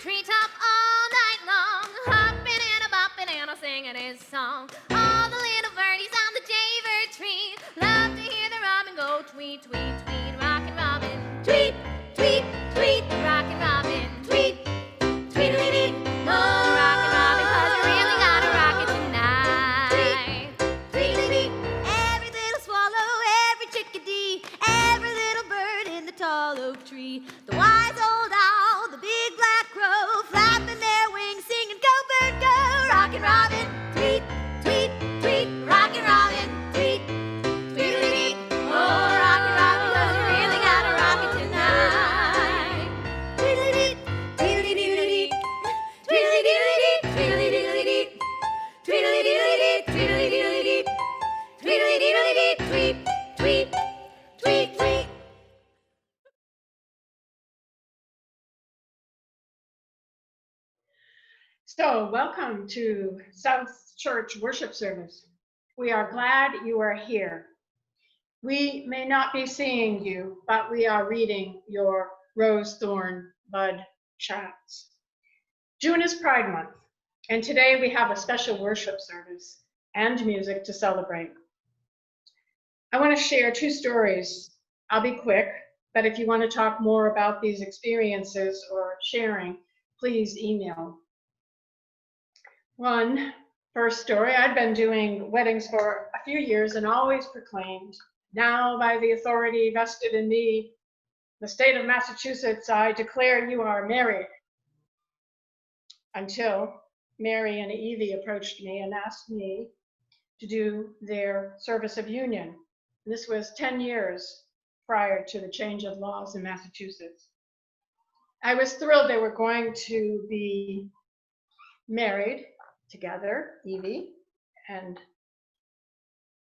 treetop all night long, hopping and a bopping and a singing his song. All the little birdies on the jaybird tree love to hear the robin go tweet, tweet, tweet, rockin' robin, tweet, tweet, tweet, rockin' robin, tweet, tweedledee, oh, rockin' robin, 'cause you really gotta rock it tonight. Tweedledee, every little swallow, every chickadee, every little bird in the tall oak tree, the wise old owl, the big black crow, flapping their wings, singing, go bird, go, rockin' robin, tweet, tweet, tweet, rockin' robin, tweet, tweedledee, oh, rockin' robin, 'cause you really gotta rock it tonight. Tweedledee, tweedledee, tweedledee, tweedledee, tweedledee, tweedledee, tweedledee, tweet, tweet, tweet, tweet. So, welcome to South Church worship service. We are glad you are here. We may not be seeing you, but we are reading your rose, thorn, bud chats. June is Pride Month, and today we have a special worship service and music to celebrate. I want to share two stories. I'll be quick, but if you want to talk more about these experiences or sharing, please email. One first story, I'd been doing weddings for a few years and always proclaimed, now by the authority vested in me, the state of Massachusetts, I declare you are married. Until Mary and Evie approached me and asked me to do their service of union. And this was 10 years prior to the change of laws in Massachusetts. I was thrilled they were going to be married together, Evie, and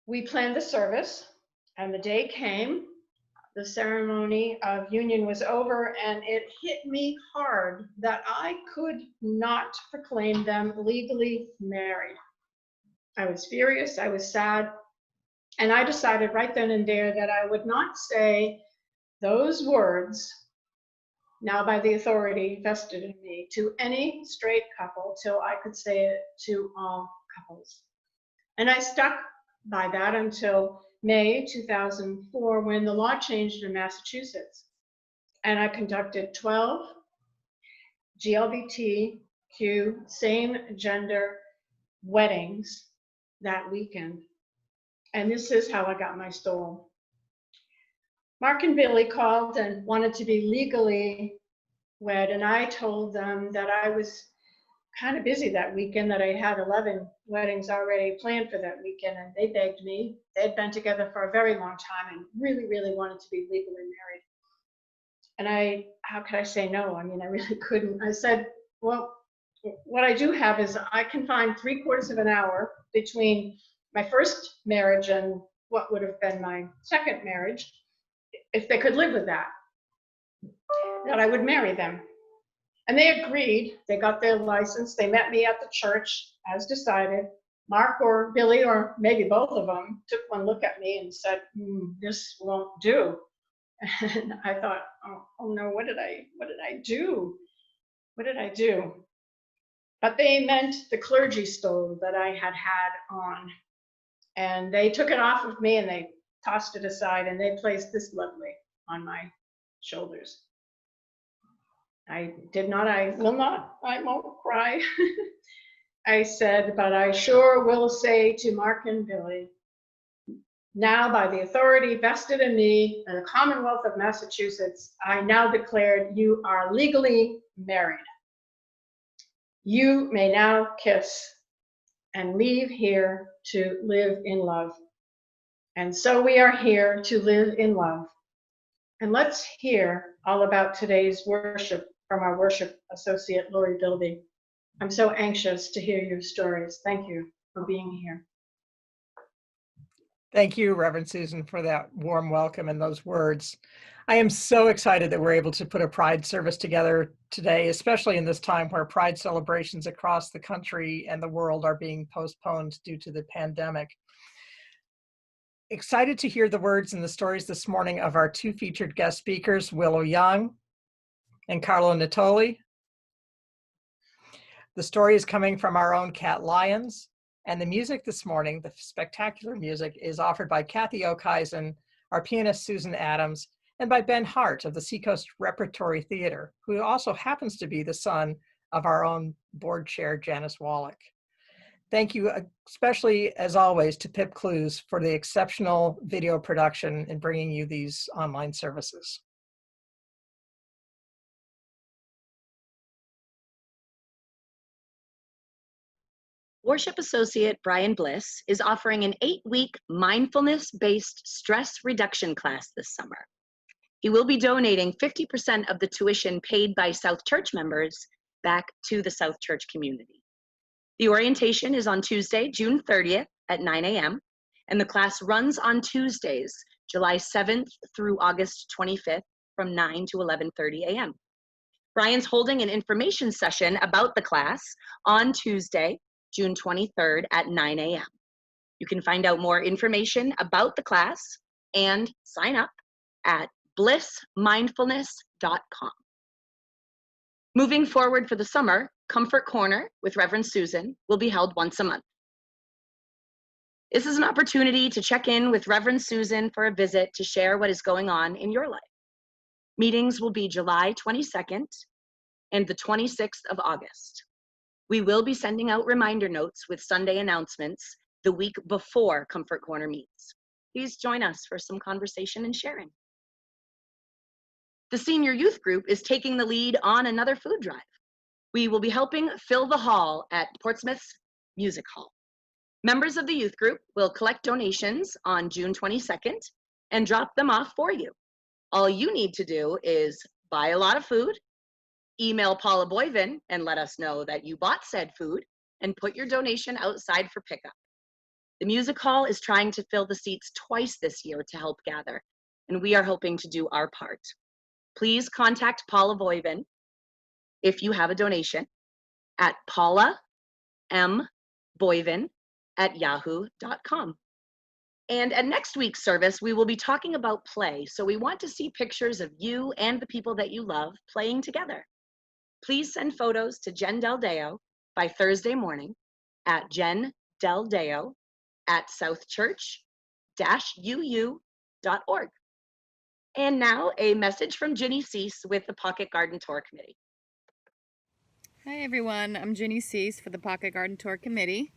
we planned the service, and the day came, the ceremony of union was over, and it hit me hard that I could not proclaim them legally married. I was furious, I was sad, and I decided right then and there that I would not say those words, now by the authority vested in me, to any straight couple till I could say it to all couples. And I stuck by that until May 2004, when the law changed in Massachusetts. And I conducted 12 GLBTQ same gender weddings that weekend. And this is how I got my stole. Mark and Billy called and wanted to be legally wed, and I told them that I was kind of busy that weekend, that I had 11 weddings already planned for that weekend, and they begged me. They'd been together for a very long time and really, really wanted to be legally married. And how could I say no? I mean, I really couldn't. I said, well, what I do have is I can find 3/4 of an hour between my first marriage and what would have been my second marriage, if they could live with that I would marry them. And they agreed. They got their license. They met me at the church as decided. Mark or Billy, or maybe both of them, took one look at me and said, this won't do. And I thought, oh no, what did I do? What did I do? But they meant the clergy stole that I had on. And they took it off of me and they tossed it aside, and they placed this lovely on my shoulders. I will not, I won't cry. I said, but I sure will say to Mark and Billy, now by the authority vested in me and the Commonwealth of Massachusetts, I now declare you are legally married. You may now kiss and leave here to live in love. And so we are here to live in love. And let's hear all about today's worship from our worship associate, Laurie Bilby. I'm so anxious to hear your stories. Thank you for being here. Thank you, Reverend Susan, for that warm welcome and those words. I am so excited that we're able to put a Pride service together today, especially in this time where Pride celebrations across the country and the world are being postponed due to the pandemic. Excited to hear the words and the stories this morning of our two featured guest speakers, Willow Young and Carlo Nittoli. The story is coming from our own cat Lyons, and the music this morning, the spectacular music, is offered by Cathy Okhuysen, our pianist Susan Adams, and by Ben Hart of the Seacoast Repertory Theater, who also happens to be the son of our own board chair, Janice Wallach. Thank you, especially as always, to Pip Clews for the exceptional video production in bringing you these online services. Worship Associate Brian Bliss is offering an 8-week mindfulness-based stress reduction class this summer. He will be donating 50% of the tuition paid by South Church members back to the South Church community. The orientation is on Tuesday, June 30th at 9 a.m., and the class runs on Tuesdays, July 7th through August 25th from 9 to 11:30 a.m. Brian's holding an information session about the class on Tuesday, June 23rd at 9 a.m. You can find out more information about the class and sign up at blissmindfulness.com. Moving forward for the summer, Comfort Corner with Reverend Susan will be held once a month. This is an opportunity to check in with Reverend Susan for a visit to share what is going on in your life. Meetings will be July 22nd and the 26th of August. We will be sending out reminder notes with Sunday announcements the week before Comfort Corner meets. Please join us for some conversation and sharing. The senior youth group is taking the lead on another food drive. We will be helping fill the hall at Portsmouth's Music Hall. Members of the youth group will collect donations on June 22nd and drop them off for you. All you need to do is buy a lot of food, email Paula Boyvin and let us know that you bought said food, and put your donation outside for pickup. The music hall is trying to fill the seats twice this year to help gather, and we are hoping to do our part. Please contact Paula Boyvin if you have a donation at paulamboyvin@yahoo.com. And at next week's service, we will be talking about play, so we want to see pictures of you and the people that you love playing together. Please send photos to Jen Del Deo by Thursday morning at jendeldeo@southchurch-uu.org. And now a message from Ginny Cease with the Pocket Garden Tour Committee. Hi everyone, I'm Ginny Cease for the Pocket Garden Tour Committee,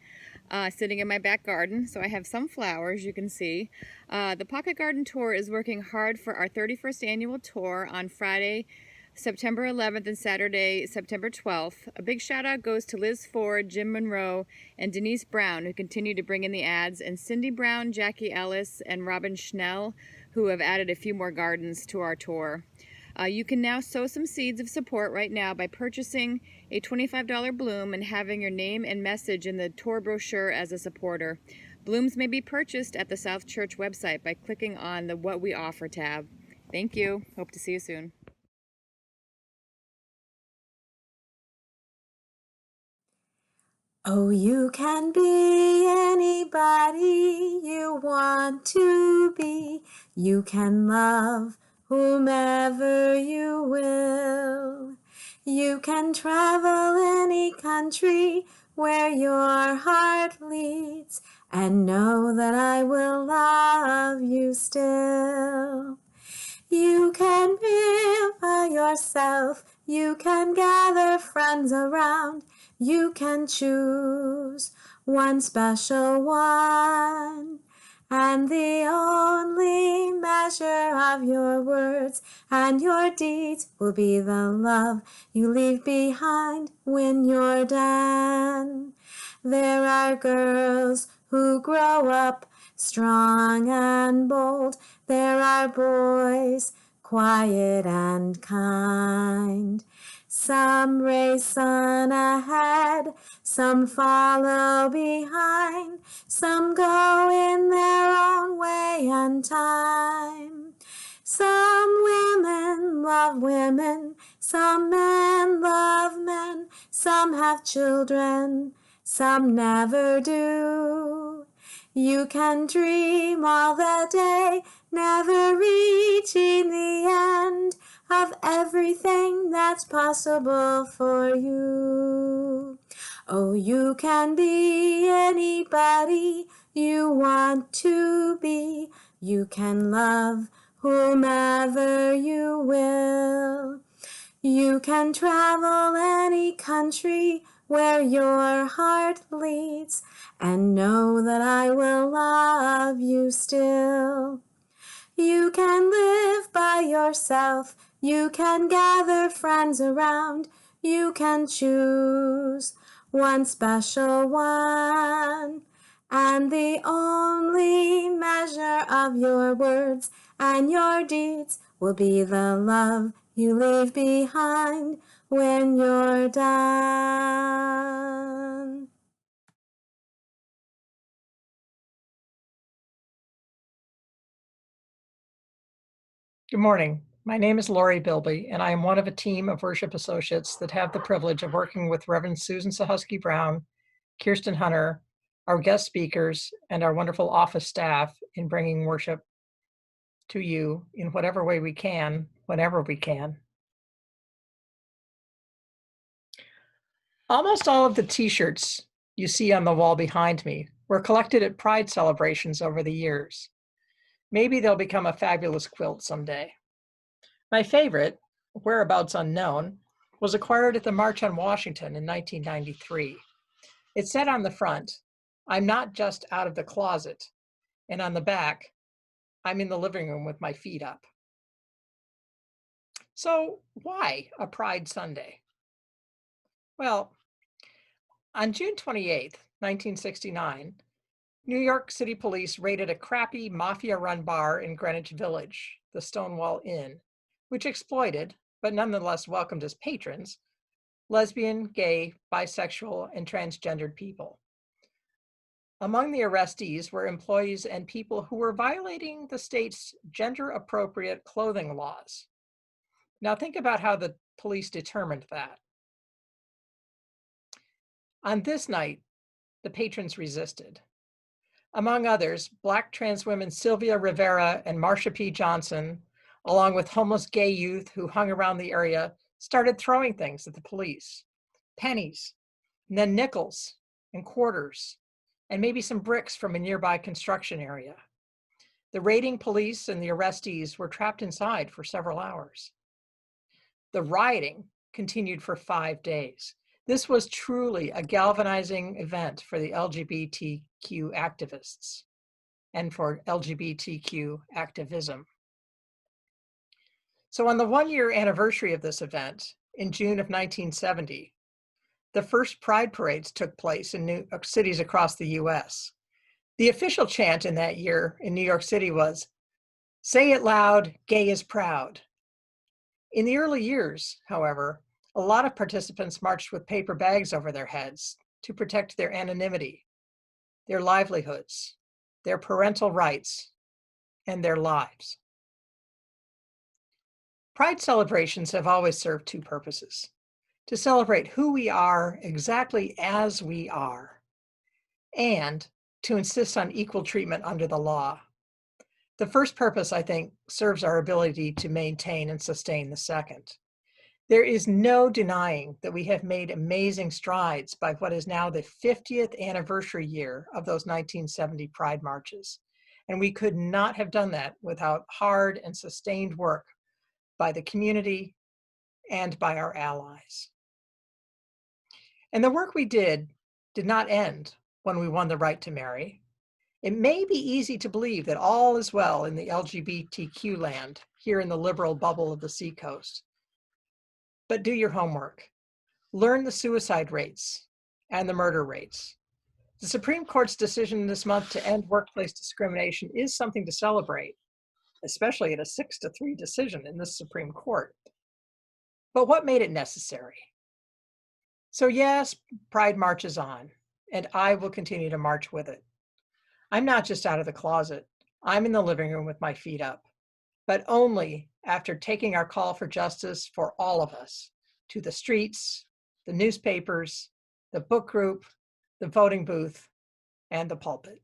sitting in my back garden. So I have some flowers, you can see. The Pocket Garden Tour is working hard for our 31st annual tour on Friday, September 11th and Saturday, September 12th. A big shout out goes to Liz Ford, Jim Monroe, and Denise Brown, who continue to bring in the ads, and Cindy Brown, Jackie Ellis, and Robin Schnell, who have added a few more gardens to our tour. You can now sow some seeds of support right now by purchasing a $25 bloom and having your name and message in the tour brochure as a supporter. Blooms may be purchased at the South Church website by clicking on the What We Offer tab. Thank you. Hope to see you soon. Oh, you can be anybody you want to be. You can love whomever you will. You can travel any country where your heart leads, and know that I will love you still. You can be by yourself. You can gather friends around. You can choose one special one, and the only measure of your words and your deeds will be the love you leave behind when you're done. There are girls who grow up strong and bold. There are boys quiet and kind. Some race on ahead, some follow behind, some go in their own way and time. Some women love women, some men love men, some have children, some never do. You can dream all the day, never reaching the end of everything that's possible for you. Oh, you can be anybody you want to be. You can love whomever you will. You can travel any country where your heart leads, and know that I will love you still. You can live by yourself, you can gather friends around, you can choose one special one. And the only measure of your words and your deeds will be the love you leave behind when you're done. Good morning. My name is Laurie Bilby, and I am one of a team of worship associates that have the privilege of working with Reverend Susan Suchocki Brown, Kirsten Hunter, our guest speakers, and our wonderful office staff in bringing worship to you in whatever way we can, whenever we can. Almost all of the t-shirts you see on the wall behind me were collected at Pride celebrations over the years. Maybe they'll become a fabulous quilt someday. My favorite, whereabouts unknown, was acquired at the March on Washington in 1993. It said on the front, "I'm not just out of the closet," and on the back, "I'm in the living room with my feet up." So why a Pride Sunday? Well, on June 28th, 1969, New York City police raided a crappy mafia-run bar in Greenwich Village, the Stonewall Inn, which exploited, but nonetheless welcomed as patrons, lesbian, gay, bisexual, and transgendered people. Among the arrestees were employees and people who were violating the state's gender-appropriate clothing laws. Now think about how the police determined that. On this night, the patrons resisted. Among others, Black trans women Sylvia Rivera and Marsha P. Johnson, along with homeless gay youth who hung around the area, started throwing things at the police. Pennies, and then nickels and quarters, and maybe some bricks from a nearby construction area. The raiding police and the arrestees were trapped inside for several hours. The rioting continued for 5 days. This was truly a galvanizing event for the LGBTQ activists and for LGBTQ activism. So on the 1-year anniversary of this event, in June of 1970, the first Pride parades took place in cities across the US. The official chant in that year in New York City was, "Say it loud, gay is proud." In the early years, however, a lot of participants marched with paper bags over their heads to protect their anonymity, their livelihoods, their parental rights, and their lives. Pride celebrations have always served two purposes: to celebrate who we are exactly as we are, and to insist on equal treatment under the law. The first purpose, I think, serves our ability to maintain and sustain the second. There is no denying that we have made amazing strides by what is now the 50th anniversary year of those 1970 Pride marches. And we could not have done that without hard and sustained work by the community and by our allies. And the work we did not end when we won the right to marry. It may be easy to believe that all is well in the LGBTQ land here in the liberal bubble of the Seacoast. But do your homework. Learn the suicide rates and the murder rates. The Supreme Court's decision this month to end workplace discrimination is something to celebrate, especially at a 6-3 decision in the Supreme Court. But what made it necessary? So yes, Pride marches on, and I will continue to march with it. I'm not just out of the closet. I'm in the living room with my feet up, but only after taking our call for justice for all of us to the streets, the newspapers, the book group, the voting booth, and the pulpit.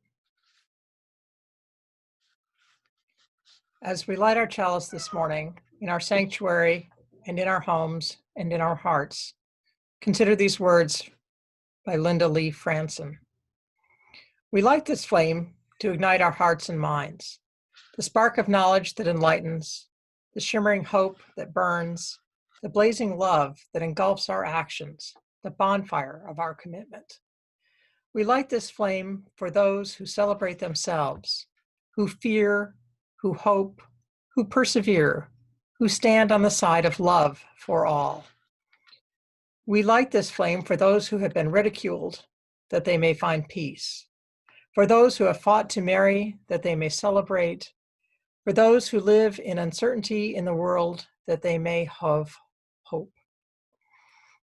As we light our chalice this morning in our sanctuary and in our homes and in our hearts, consider these words by Linda Lee Franson. We light this flame to ignite our hearts and minds, the spark of knowledge that enlightens, the shimmering hope that burns, the blazing love that engulfs our actions, the bonfire of our commitment. We light this flame for those who celebrate themselves, who fear, who hope, who persevere, who stand on the side of love for all. We light this flame for those who have been ridiculed, that they may find peace, for those who have fought to marry, that they may celebrate, for those who live in uncertainty in the world, that they may have hope.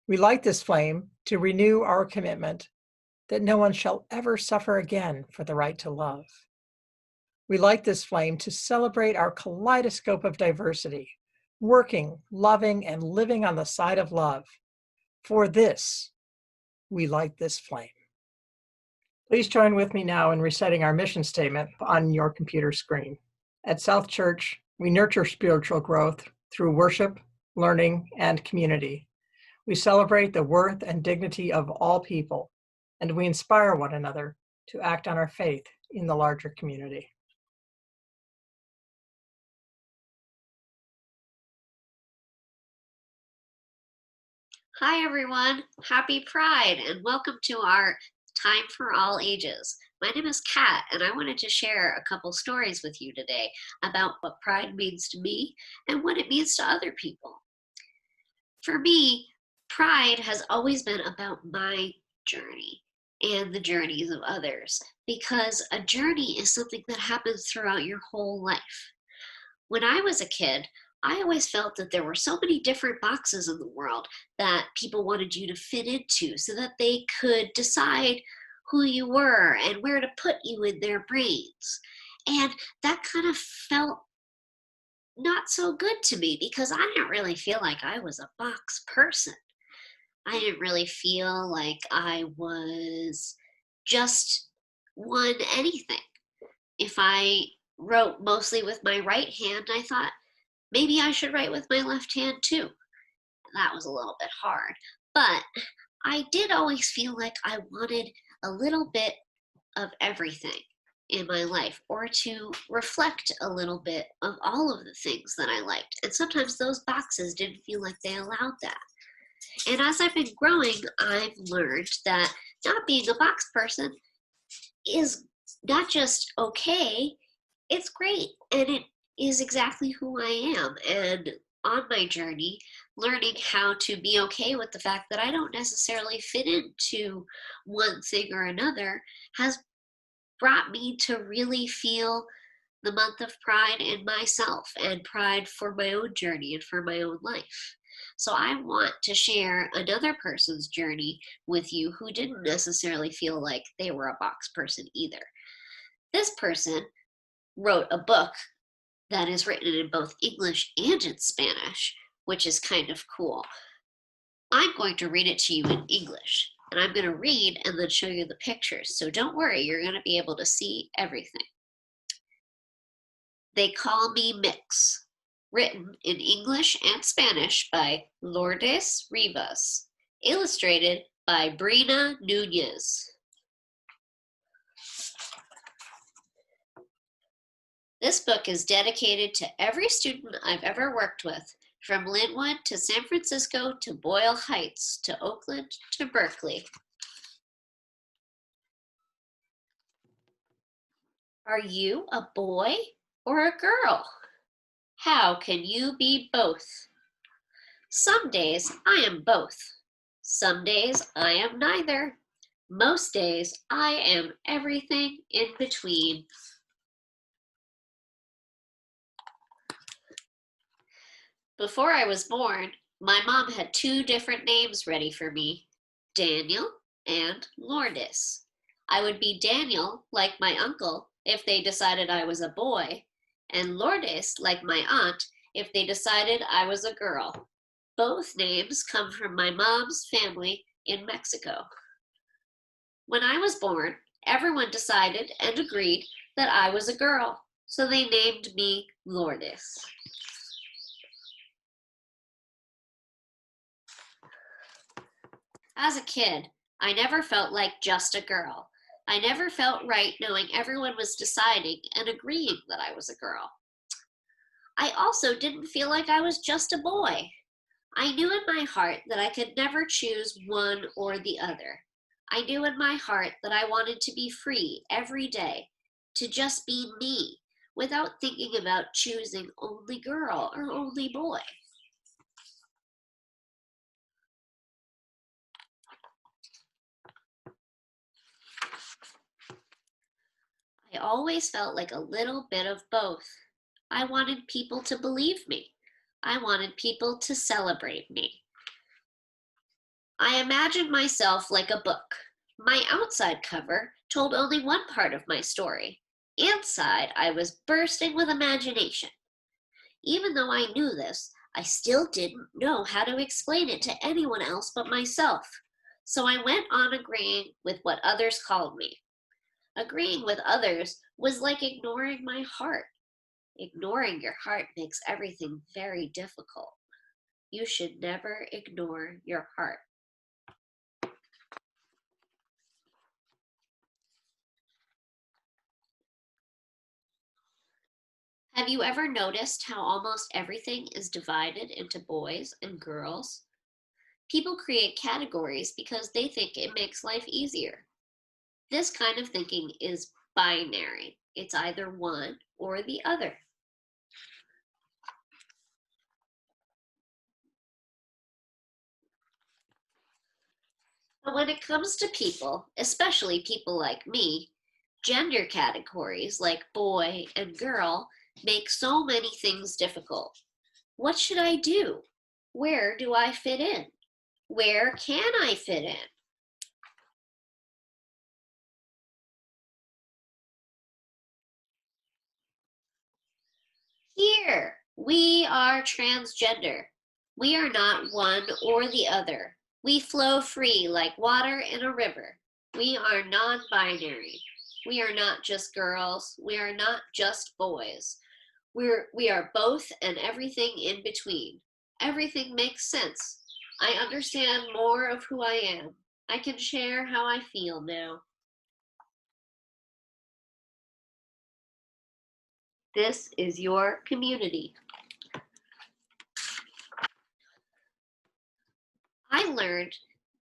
We light this flame to renew our commitment that no one shall ever suffer again for the right to love. We light this flame to celebrate our kaleidoscope of diversity, working, loving, and living on the side of love. For this, we light this flame. Please join with me now in reciting our mission statement on your computer screen. At South Church, we nurture spiritual growth through worship, learning, and community. We celebrate the worth and dignity of all people, and we inspire one another to act on our faith in the larger community. Hi everyone, happy Pride and welcome to our Time for All Ages. My name is Kat and I wanted to share a couple stories with you today about what Pride means to me and what it means to other people. For me, Pride has always been about my journey and the journeys of others, because a journey is something that happens throughout your whole life. When I was a kid, I always felt that there were so many different boxes in the world that people wanted you to fit into so that they could decide who you were and where to put you in their brains. And that kind of felt not so good to me because I didn't really feel like I was a box person. I didn't really feel like I was just one anything. If I wrote mostly with my right hand, I thought, maybe I should write with my left hand too. That was a little bit hard. But I did always feel like I wanted a little bit of everything in my life, or to reflect a little bit of all of the things that I liked. And sometimes those boxes didn't feel like they allowed that. And as I've been growing, I've learned that not being a box person is not just okay, it's great. And it is exactly who I am. And on my journey, learning how to be okay with the fact that I don't necessarily fit into one thing or another has brought me to really feel the month of Pride in myself and pride for my own journey and for my own life. So I want to share another person's journey with you who didn't necessarily feel like they were a box person either. This person wrote a book that is written in both English and in Spanish, which is kind of cool. I'm going to read it to you in English, and I'm going to read and then show you the pictures. So don't worry, you're going to be able to see everything. They Call Me Mix, written in English and Spanish by Lourdes Revas, illustrated by Brina Nunez. This book is dedicated to every student I've ever worked with, from Linwood to San Francisco to Boyle Heights to Oakland to Berkeley. Are you a boy or a girl? How can you be both? Some days I am both. Some days I am neither. Most days I am everything in between. Before I was born, my mom had two different names ready for me, Daniel and Lourdes. I would be Daniel, like my uncle, if they decided I was a boy, and Lourdes, like my aunt, if they decided I was a girl. Both names come from my mom's family in Mexico. When I was born, everyone decided and agreed that I was a girl, so they named me Lourdes. As a kid, I never felt like just a girl. I never felt right knowing everyone was deciding and agreeing that I was a girl. I also didn't feel like I was just a boy. I knew in my heart that I could never choose one or the other. I knew in my heart that I wanted to be free every day, to just be me, without thinking about choosing only girl or only boy. I always felt like a little bit of both. I wanted people to believe me. I wanted people to celebrate me. I imagined myself like a book. My outside cover told only one part of my story. Inside, I was bursting with imagination. Even though I knew this, I still didn't know how to explain it to anyone else but myself. So I went on agreeing with what others called me. Agreeing with others was like ignoring my heart. Ignoring your heart makes everything very difficult. You should never ignore your heart. Have you ever noticed how almost everything is divided into boys and girls? People create categories because they think it makes life easier. This kind of thinking is binary. It's either one or the other. But when it comes to people, especially people like me, gender categories like boy and girl make so many things difficult. What should I do? Where do I fit in? Where can I fit in? Here, we are transgender. We are not one or the other. We flow free like water in a river. We are non-binary. We are not just girls. We are not just boys. We are both and everything in between. Everything makes sense. I understand more of who I am. I can share how I feel now. This is your community. I learned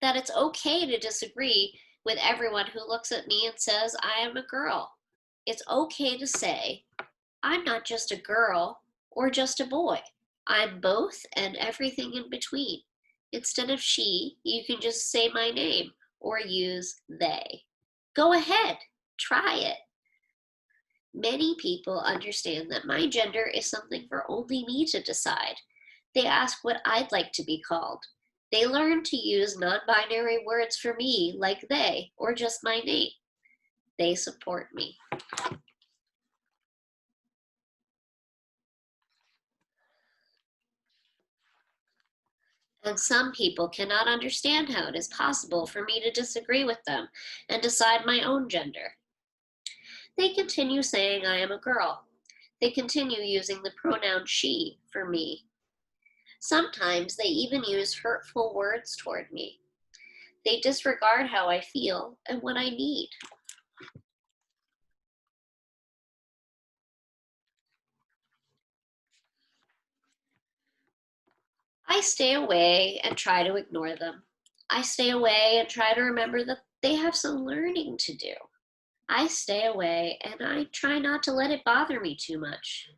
that it's okay to disagree with everyone who looks at me and says I am a girl. It's okay to say, I'm not just a girl or just a boy. I'm both and everything in between. Instead of she, you can just say my name or use they. Go ahead, try it. Many people understand that my gender is something for only me to decide. They ask what I'd like to be called. They learn to use non-binary words for me, like they, or just my name. They support me. And some people cannot understand how it is possible for me to disagree with them and decide my own gender. They continue saying I am a girl. They continue using the pronoun she for me. Sometimes they even use hurtful words toward me. They disregard how I feel and what I need. I stay away and try to ignore them. I stay away and try to remember that they have some learning to do. I stay away and I try not to let it bother me too much.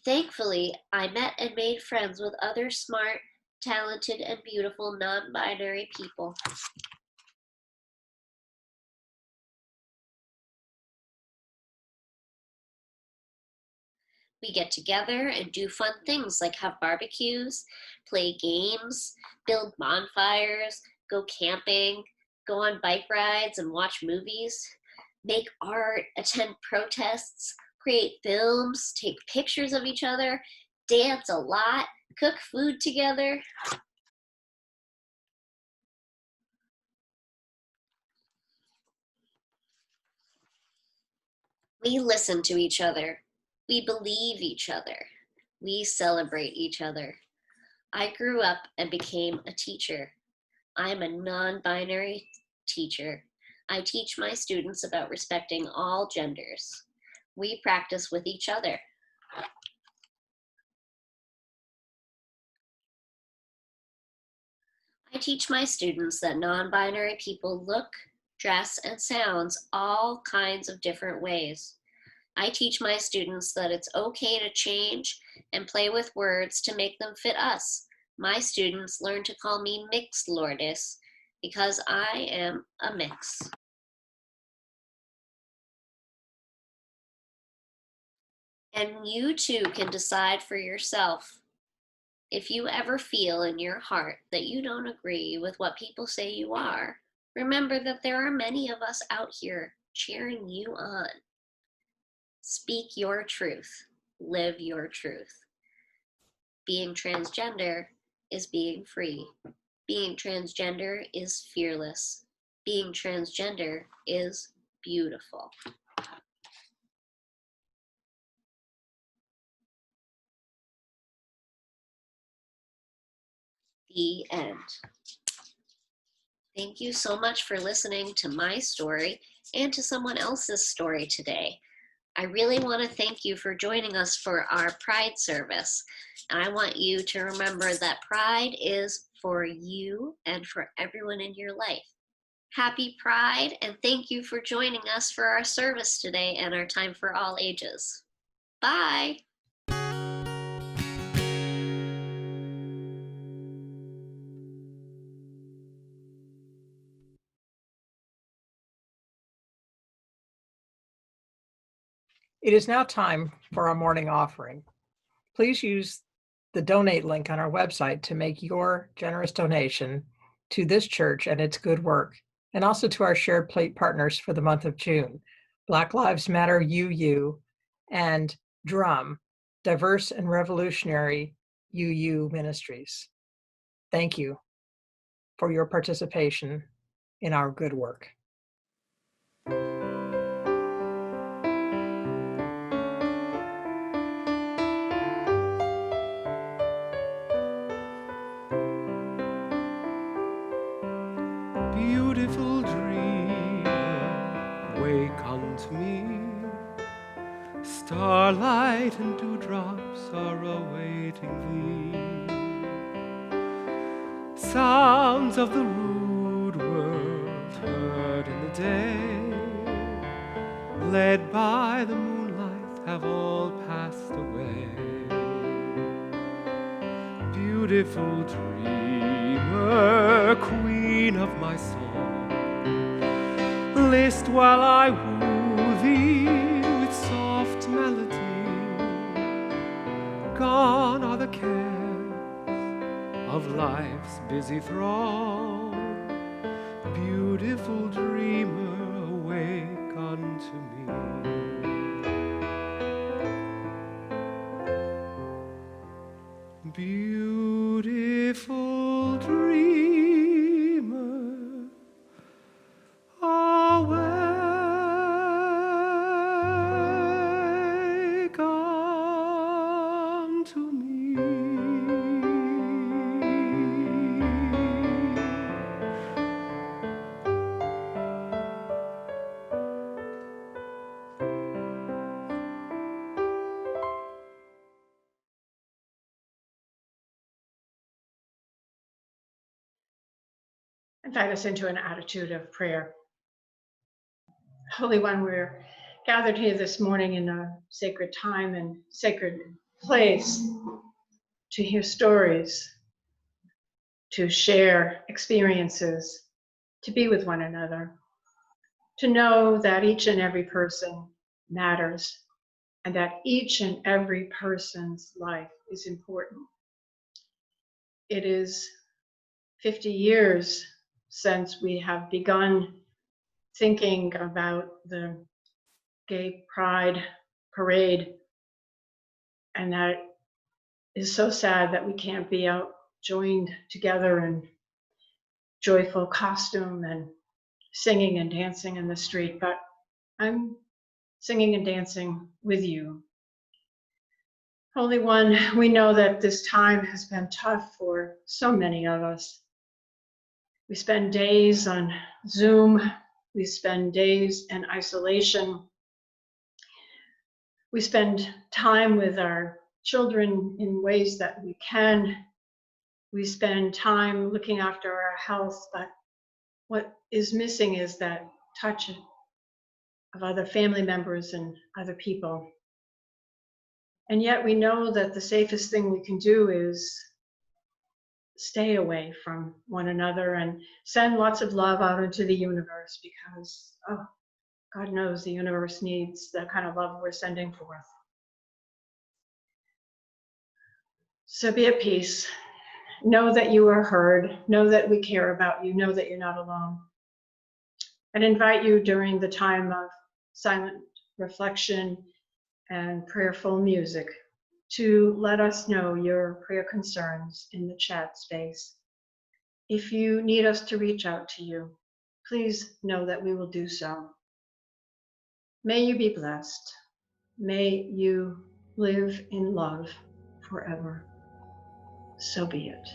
Thankfully, I met and made friends with other smart, talented, and beautiful non-binary people. We get together and do fun things like have barbecues, play games, build bonfires, go camping, go on bike rides and watch movies, make art, attend protests, create films, take pictures of each other, dance a lot, cook food together. We listen to each other. We believe each other. We celebrate each other. I grew up and became a teacher. I am a non-binary teacher. I teach my students about respecting all genders. We practice with each other. I teach my students that non-binary people look, dress, and sounds all kinds of different ways. I teach my students that it's okay to change and play with words to make them fit us. My students learn to call me mixed Lourdes because I am a mix. And you too can decide for yourself. If you ever feel in your heart that you don't agree with what people say you are, remember that there are many of us out here cheering you on. Speak your truth. Live your truth. Being transgender is being free. Being transgender is fearless. Being transgender is beautiful. The end. Thank you so much for listening to my story and to someone else's story today. I really want to thank you for joining us for our Pride service. And I want you to remember that Pride is for you and for everyone in your life. Happy Pride, and thank you for joining us for our service today and our Time for All Ages. Bye. It is now time for our morning offering. Please use the donate link on our website to make your generous donation to this church and its good work, and also to our shared plate partners for the month of June, Black Lives Matter UU and DRUM, Diverse and Revolutionary UU Ministries. Thank you for your participation in our good work. Beautiful dreamer, wake unto me. Starlight and dewdrops are awaiting thee. Sounds of the rude world heard in the day, led by the moonlight, have all passed away. Beautiful dreamer, queen of my song, list while I woo thee with soft melody. Gone are the cares of life's busy throng. Beautiful dreamer, awake unto me. Beautiful dreamer, awake unto me. Invite us into an attitude of prayer. Holy One, we're gathered here this morning in a sacred time and sacred place to hear stories, to share experiences, to be with one another, to know that each and every person matters and that each and every person's life is important. It is 50 years since we have begun thinking about the Gay Pride Parade, and that is so sad that we can't be out joined together in joyful costume and singing and dancing in the street, but I'm singing and dancing with you. Holy One, we know that this time has been tough for so many of us. We spend days on Zoom. We spend days in isolation. We spend time with our children in ways that we can. We spend time looking after our health, but what is missing is that touch of other family members and other people. And yet we know that the safest thing we can do is stay away from one another and send lots of love out into the universe, because, oh, God knows the universe needs the kind of love we're sending forth. So be at peace. Know that you are heard. Know that we care about you. Know that you're not alone. And invite you during the time of silent reflection and prayerful music to let us know your prayer concerns in the chat space. If you need us to reach out to you, please know that we will do so. May you be blessed. May you live in love forever. So be it.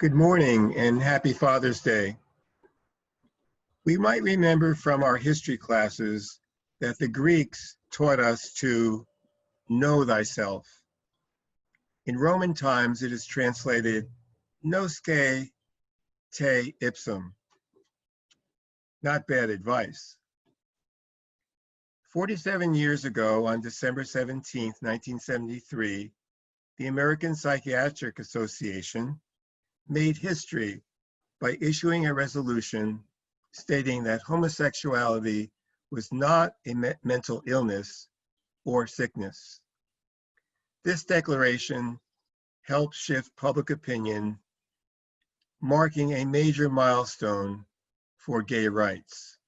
Good morning and happy Father's Day. We might remember from our history classes that the Greeks taught us to know thyself. In Roman times, it is translated nosce te ipsum. Not bad advice. 47 years ago, on December 17, 1973, the American Psychiatric Association made history by issuing a resolution stating that homosexuality was not a mental illness or sickness. This declaration helped shift public opinion, marking a major milestone for gay rights.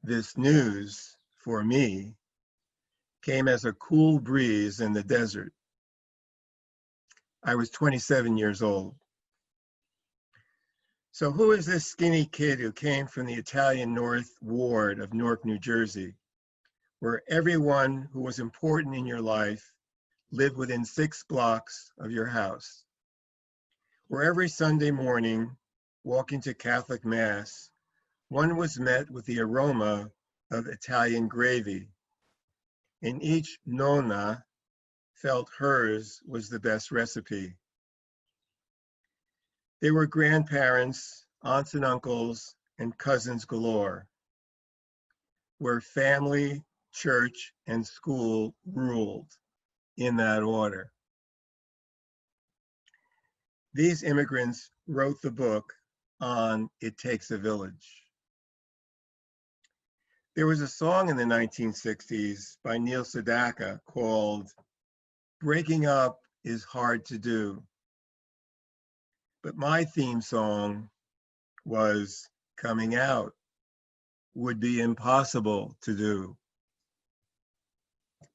This news, for me, came as a cool breeze in the desert. I was 27 years old. So who is this skinny kid who came from the Italian North Ward of Newark, New Jersey, where everyone who was important in your life lived within 6 blocks of your house, where every Sunday morning, walking to Catholic Mass, one was met with the aroma of Italian gravy, and each nonna felt hers was the best recipe. They were grandparents, aunts and uncles, and cousins galore, where family, church, and school ruled in that order. These immigrants wrote the book on It Takes a Village. There was a song in the 1960s by Neil Sedaka called Breaking Up is Hard to Do. But my theme song was Coming Out would be impossible to do.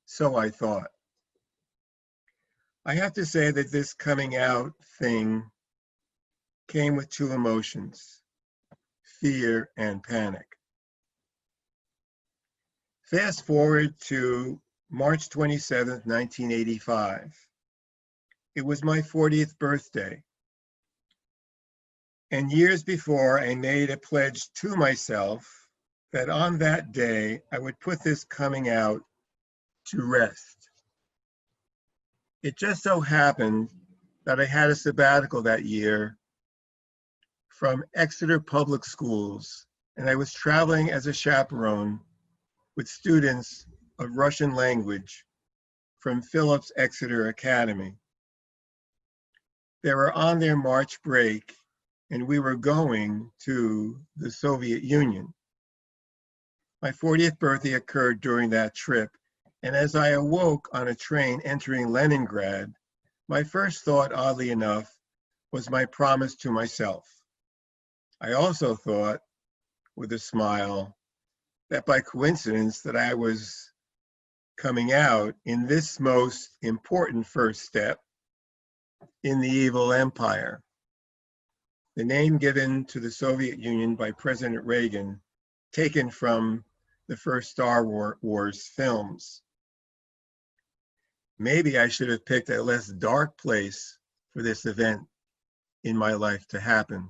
So I thought. I have to say that this coming out thing came with two emotions, fear and panic. Fast forward to March 27th, 1985. It was my 40th birthday. And years before, I made a pledge to myself that on that day, I would put this coming out to rest. It just so happened that I had a sabbatical that year from Exeter Public Schools, and I was traveling as a chaperone with students of Russian language from Phillips Exeter Academy. They were on their March break, and we were going to the Soviet Union. My 40th birthday occurred during that trip, and as I awoke on a train entering Leningrad, my first thought, oddly enough, was my promise to myself. I also thought, with a smile, that by coincidence that I was coming out in this most important first step in the evil empire, the name given to the Soviet Union by President Reagan, taken from the first Star Wars films. Maybe I should have picked a less dark place for this event in my life to happen.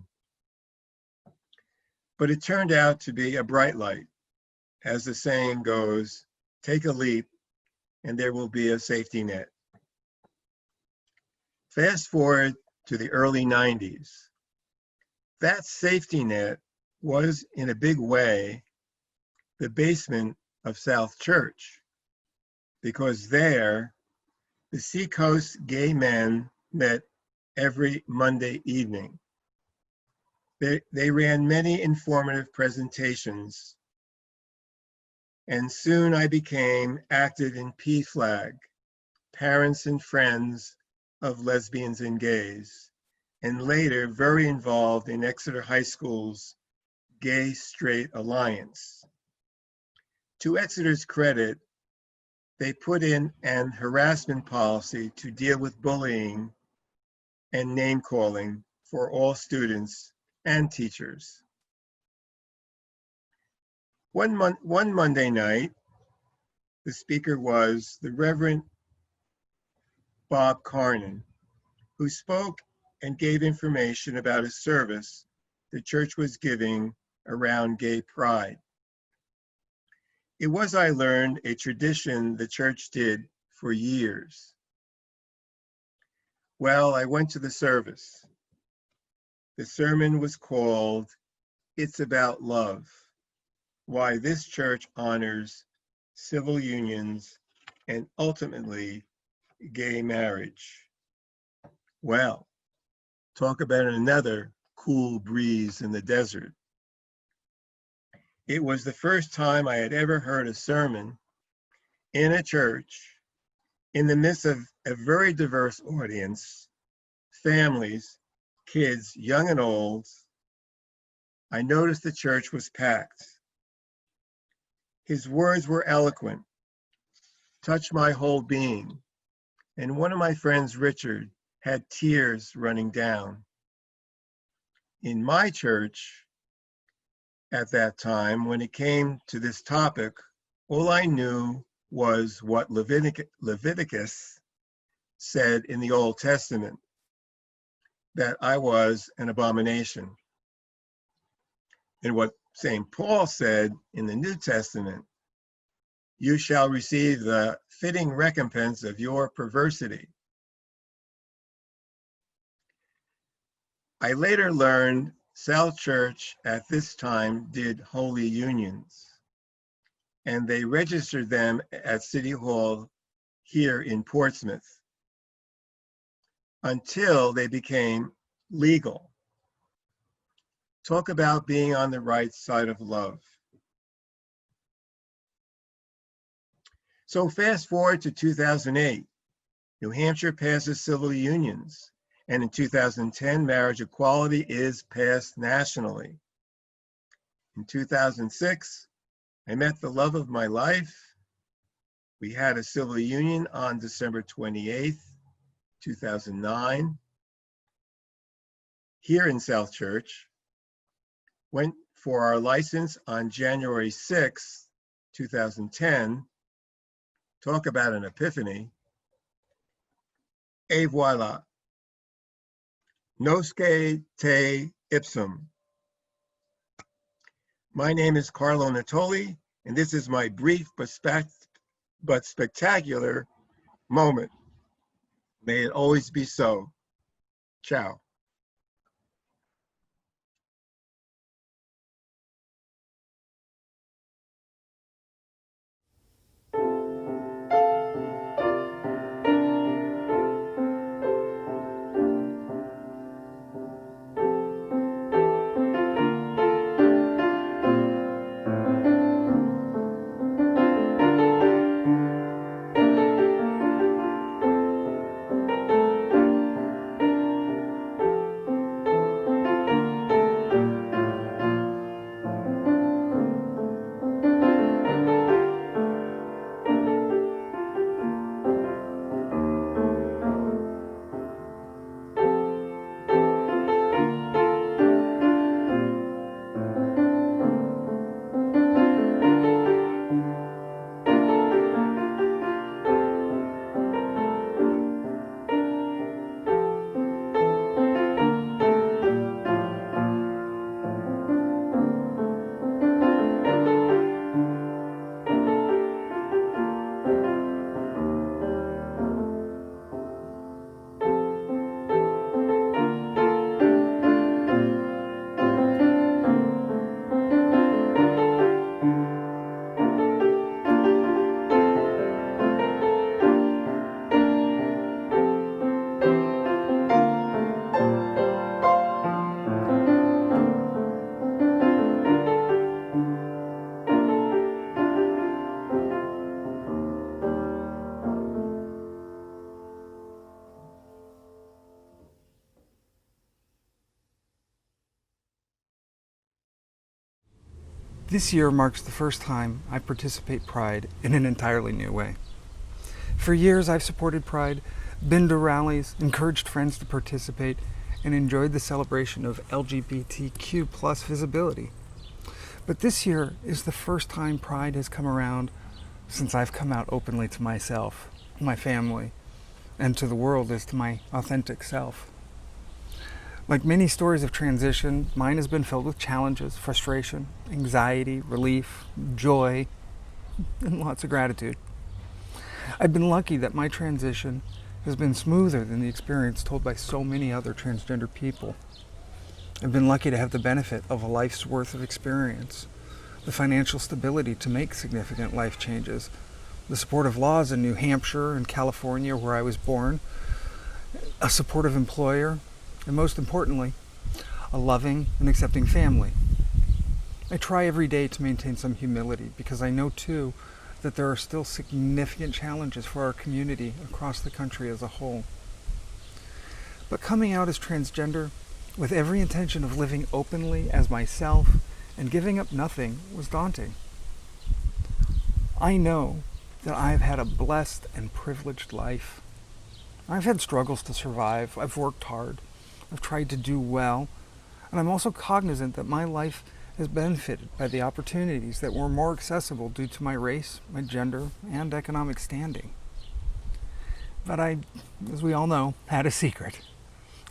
But it turned out to be a bright light. As the saying goes, take a leap and there will be a safety net. Fast forward to the early 90s. That safety net was, in a big way, the basement of South Church, because there, the Seacoast gay men met every Monday evening. They ran many informative presentations, and soon I became active in PFLAG, Parents and Friends of Lesbians and Gays, and later very involved in Exeter High School's Gay-Straight Alliance. To Exeter's credit, they put in an harassment policy to deal with bullying and name-calling for all students and teachers. One Monday night, the speaker was the Reverend Bob Carnan, who spoke and gave information about a service the church was giving around gay pride. It was, I learned, a tradition the church did for years. Well, I went to the service. The sermon was called, It's About Love, Why This Church Honors Civil Unions and Ultimately Gay Marriage. Well, talk about another cool breeze in the desert. It was the first time I had ever heard a sermon in a church in the midst of a very diverse audience, families, kids, young and old. I noticed the church was packed. His words were eloquent, touched my whole being, and one of my friends, Richard, had tears running down. In my church, at that time, when it came to this topic, all I knew was what Leviticus said in the Old Testament, that I was an abomination. And what St. Paul said in the New Testament, you shall receive the fitting recompense of your perversity. I later learned South Church at this time did holy unions, and they registered them at City Hall here in Portsmouth until they became legal. Talk about being on the right side of love. So fast forward to 2008. New Hampshire passes civil unions, and in 2010, marriage equality is passed nationally. In 2006, I met the love of my life. We had a civil union on December 28th, 2009, here in South Church. Went for our license on January 6th, 2010. Talk about an epiphany. Et voila. Nosce te ipsum. My name is Carlo Nittoli, and this is my brief but spectacular moment. May it always be so. Ciao. This year marks the first time I participate Pride in an entirely new way. For years I've supported Pride, been to rallies, encouraged friends to participate, and enjoyed the celebration of LGBTQ plus visibility. But this year is the first time Pride has come around since I've come out openly to myself, my family, and to the world as to my authentic self. Like many stories of transition, mine has been filled with challenges, frustration, anxiety, relief, joy, and lots of gratitude. I've been lucky that my transition has been smoother than the experience told by so many other transgender people. I've been lucky to have the benefit of a life's worth of experience, the financial stability to make significant life changes, the supportive laws in New Hampshire and California where I was born, a supportive employer, and most importantly, a loving and accepting family. I try every day to maintain some humility because I know too that there are still significant challenges for our community across the country as a whole. But coming out as transgender with every intention of living openly as myself and giving up nothing was daunting. I know that I've had a blessed and privileged life. I've had struggles to survive. I've worked hard. I've tried to do well, and I'm also cognizant that my life has benefited by the opportunities that were more accessible due to my race, my gender, and economic standing. But I, as we all know, had a secret,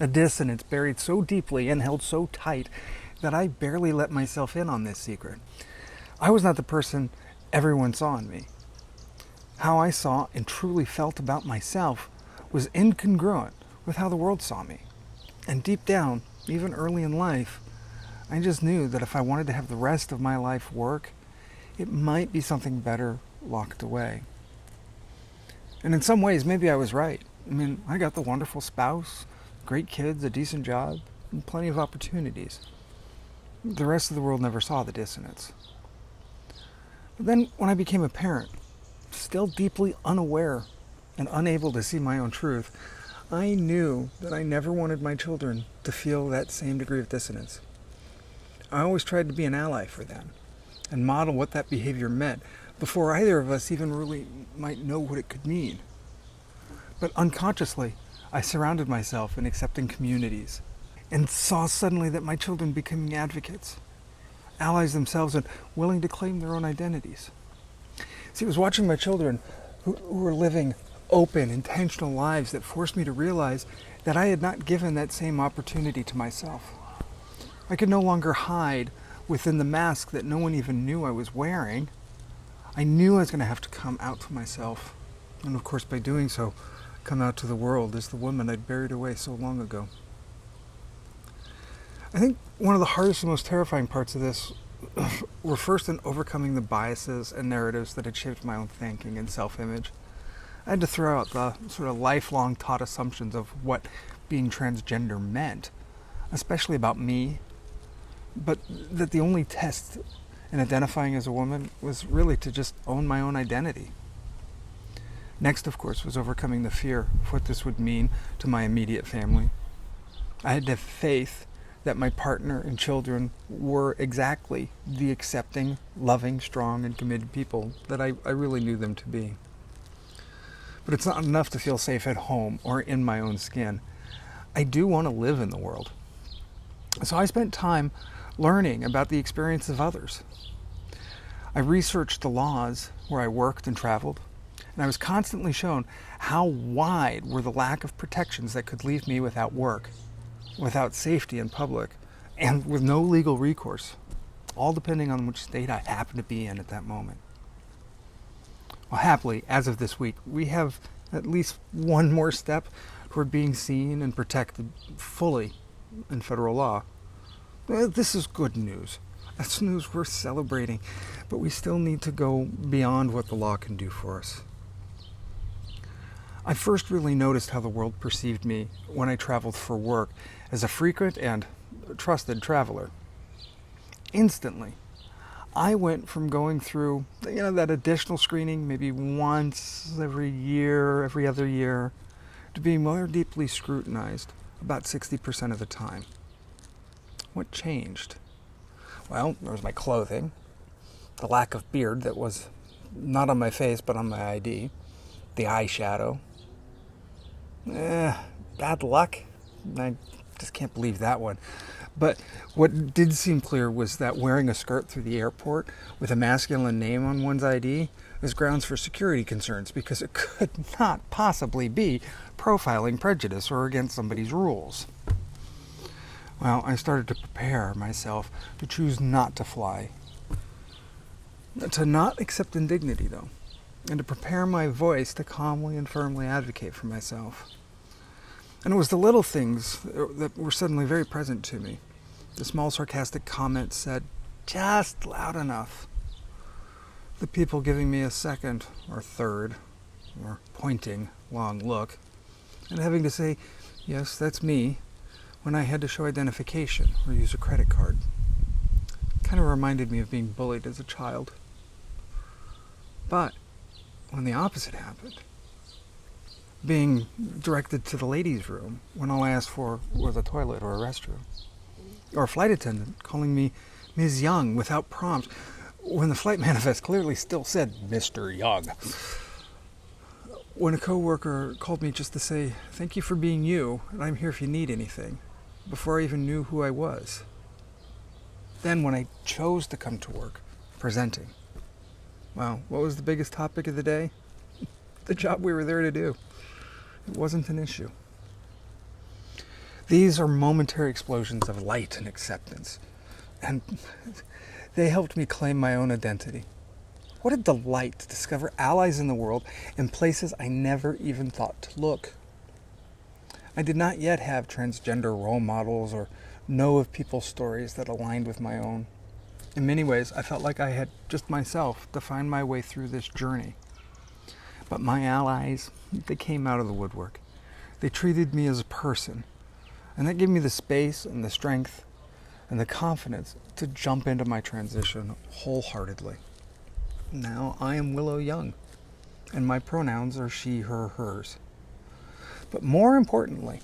a dissonance buried so deeply and held so tight that I barely let myself in on this secret. I was not the person everyone saw in me. How I saw and truly felt about myself was incongruent with how the world saw me. And deep down, even early in life, I just knew that if I wanted to have the rest of my life work, it might be something better locked away. And in some ways, maybe I was right. I mean, I got the wonderful spouse, great kids, a decent job, and plenty of opportunities. The rest of the world never saw the dissonance. But then, when I became a parent, still deeply unaware and unable to see my own truth, I knew that I never wanted my children to feel that same degree of dissonance. I always tried to be an ally for them and model what that behavior meant before either of us even really might know what it could mean. But unconsciously, I surrounded myself in accepting communities and saw suddenly that my children becoming advocates, allies themselves, and willing to claim their own identities. See, it was watching my children who were living open, intentional lives that forced me to realize that I had not given that same opportunity to myself. I could no longer hide within the mask that no one even knew I was wearing. I knew I was going to have to come out to myself, and of course by doing so, come out to the world as the woman I'd buried away so long ago. I think one of the hardest and most terrifying parts of this were first in overcoming the biases and narratives that had shaped my own thinking and self-image. I had to throw out the sort of lifelong taught assumptions of what being transgender meant, especially about me, but that the only test in identifying as a woman was really to just own my own identity. Next, of course, was overcoming the fear of what this would mean to my immediate family. I had to have faith that my partner and children were exactly the accepting, loving, strong, and committed people that I really knew them to be. But it's not enough to feel safe at home or in my own skin. I do want to live in the world. So I spent time learning about the experience of others. I researched the laws where I worked and traveled, and I was constantly shown how wide were the lack of protections that could leave me without work, without safety in public, and with no legal recourse, all depending on which state I happened to be in at that moment. Well, happily, as of this week, we have at least one more step toward being seen and protected fully in federal law. This is good news. That's news worth celebrating, but we still need to go beyond what the law can do for us. I first really noticed how the world perceived me when I traveled for work as a frequent and trusted traveler. Instantly, I went from going through, that additional screening maybe once every year, every other year, to being more deeply scrutinized about 60% of the time. What changed? Well, there was my clothing, the lack of beard that was not on my face but on my ID, the eyeshadow. Bad luck. I just can't believe that one. But what did seem clear was that wearing a skirt through the airport with a masculine name on one's ID is grounds for security concerns because it could not possibly be profiling prejudice or against somebody's rules. Well, I started to prepare myself to choose not to fly. To not accept indignity, though, and to prepare my voice to calmly and firmly advocate for myself. And it was the little things that were suddenly very present to me. The small sarcastic comments said, just loud enough. The people giving me a second or third or pointing long look, and having to say, yes, that's me, when I had to show identification or use a credit card. It kind of reminded me of being bullied as a child. But when the opposite happened, being directed to the ladies' room when all I asked for was a toilet or a restroom, or a flight attendant calling me Ms. Young without prompt, when the flight manifest clearly still said Mr. Young. When a coworker called me just to say, thank you for being you, and I'm here if you need anything, before I even knew who I was. Then when I chose to come to work, presenting, well, what was the biggest topic of the day? The job we were there to do. It wasn't an issue. These are momentary explosions of light and acceptance, and they helped me claim my own identity. What a delight to discover allies in the world in places I never even thought to look. I did not yet have transgender role models or know of people's stories that aligned with my own. In many ways, I felt like I had just myself to find my way through this journey. But my allies, they came out of the woodwork. They treated me as a person, And that gave me the space and the strength and the confidence to jump into my transition wholeheartedly. Now I am Willow Young, and my pronouns are she, her, hers. But more importantly,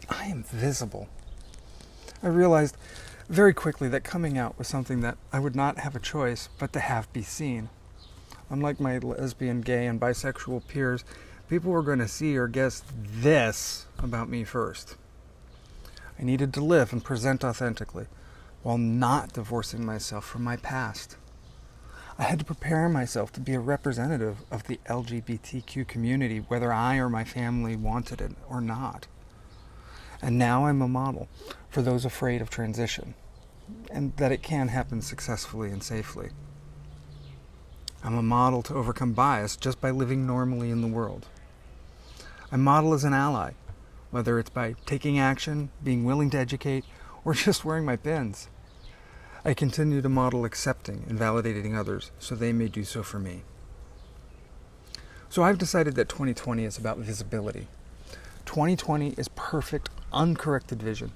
I am visible. I realized very quickly that coming out was something that I would not have a choice but to have be seen. Unlike my lesbian, gay, and bisexual peers, people were going to see or guess this about me first. I needed to live and present authentically while not divorcing myself from my past. I had to prepare myself to be a representative of the LGBTQ community, whether I or my family wanted it or not. And now I'm a model for those afraid of transition, and that it can happen successfully and safely. I'm a model to overcome bias just by living normally in the world. I model as an ally, whether it's by taking action, being willing to educate, or just wearing my pins. I continue to model accepting and validating others so they may do so for me. So I've decided that 2020 is about visibility. 2020 is perfect, uncorrected vision.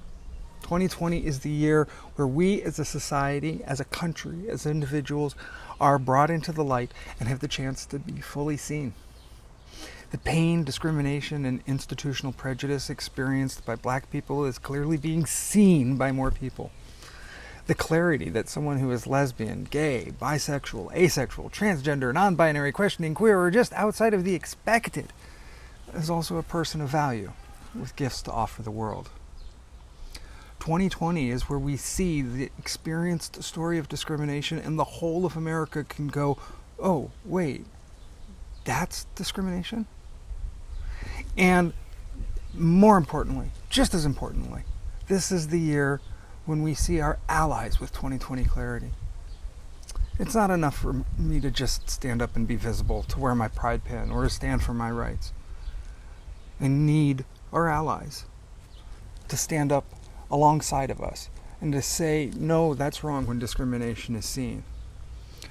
2020 is the year where we as a society, as a country, as individuals, are brought into the light and have the chance to be fully seen. The pain, discrimination, and institutional prejudice experienced by Black people is clearly being seen by more people. The clarity that someone who is lesbian, gay, bisexual, asexual, transgender, non-binary, questioning, queer, or just outside of the expected is also a person of value with gifts to offer the world. 2020 is where we see the experienced story of discrimination and the whole of America can go, oh, wait, that's discrimination? And more importantly, just as importantly, this is the year when we see our allies with 2020 clarity. It's not enough for me to just stand up and be visible, to wear my pride pin, or to stand for my rights. I need our allies to stand up alongside of us and to say, no, that's wrong when discrimination is seen.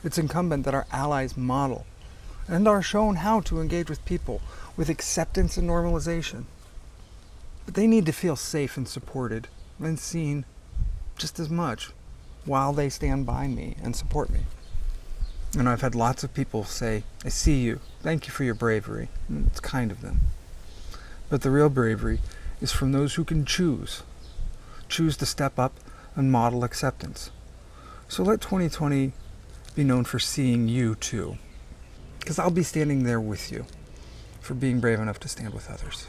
It's incumbent that our allies model and are shown how to engage with people with acceptance and normalization. But they need to feel safe and supported and seen just as much while they stand by me and support me. And I've had lots of people say, I see you, thank you for your bravery. And it's kind of them. But the real bravery is from those who can choose to step up and model acceptance. So let 2020 be known for seeing you too, because I'll be standing there with you for being brave enough to stand with others.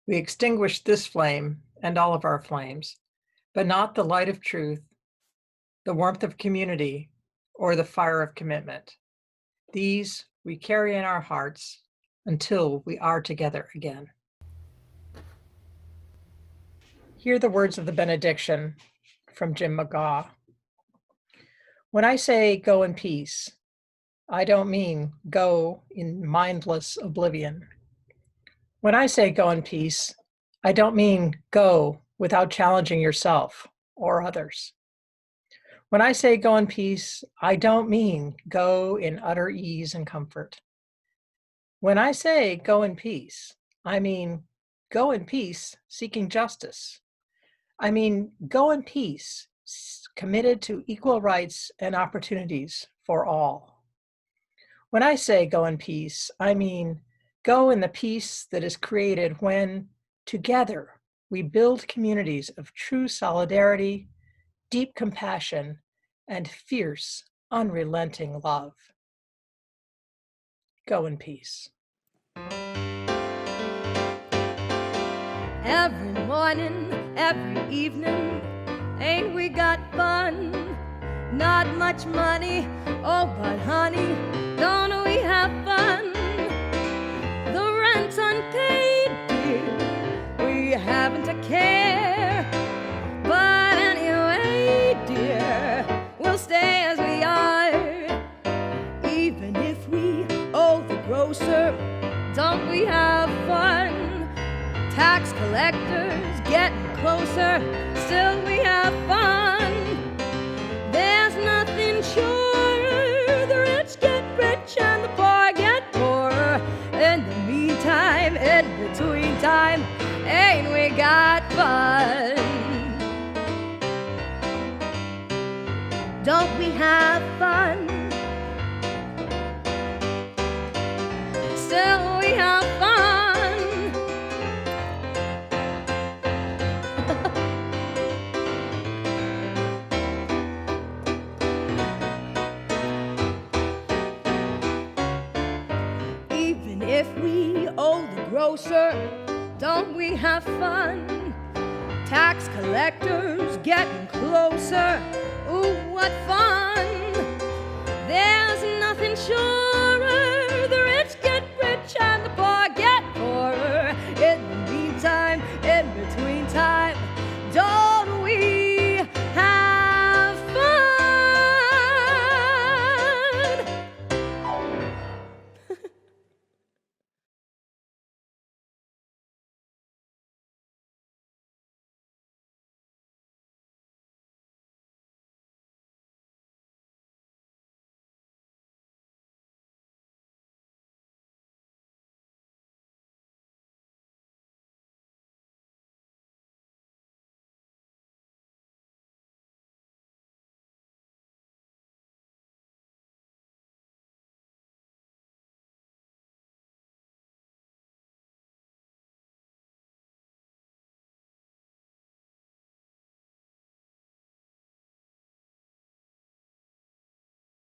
We extinguish this flame and all of our flames, but not the light of truth, the warmth of community, or the fire of commitment. These we carry in our hearts until we are together again. Hear the words of the benediction from Jim McGaw. When I say go in peace, I don't mean go in mindless oblivion. When I say go in peace, I don't mean go without challenging yourself or others. When I say go in peace, I don't mean go in utter ease and comfort. When I say go in peace, I mean go in peace seeking justice. I mean go in peace committed to equal rights and opportunities for all. When I say go in peace, I mean go in the peace that is created when, together, we build communities of true solidarity, deep compassion, and fierce, unrelenting love. Go in peace. Every morning, every evening, ain't we got fun? Not much money, oh but honey, don't we have fun? The rent's unpaid, dear, we haven't a care. But anyway, dear, we'll stay as we are. Even if we owe the grocer, don't we have fun? Tax collectors getting closer, still we have fun. There's nothing surer, the rich get rich and the poor get poorer. In the meantime, in between time, ain't we got fun? Don't we have fun? Still we have fun. Even if we owe the grocer, don't we have fun? Tax collectors getting closer, ooh, what fun! There's nothing sure.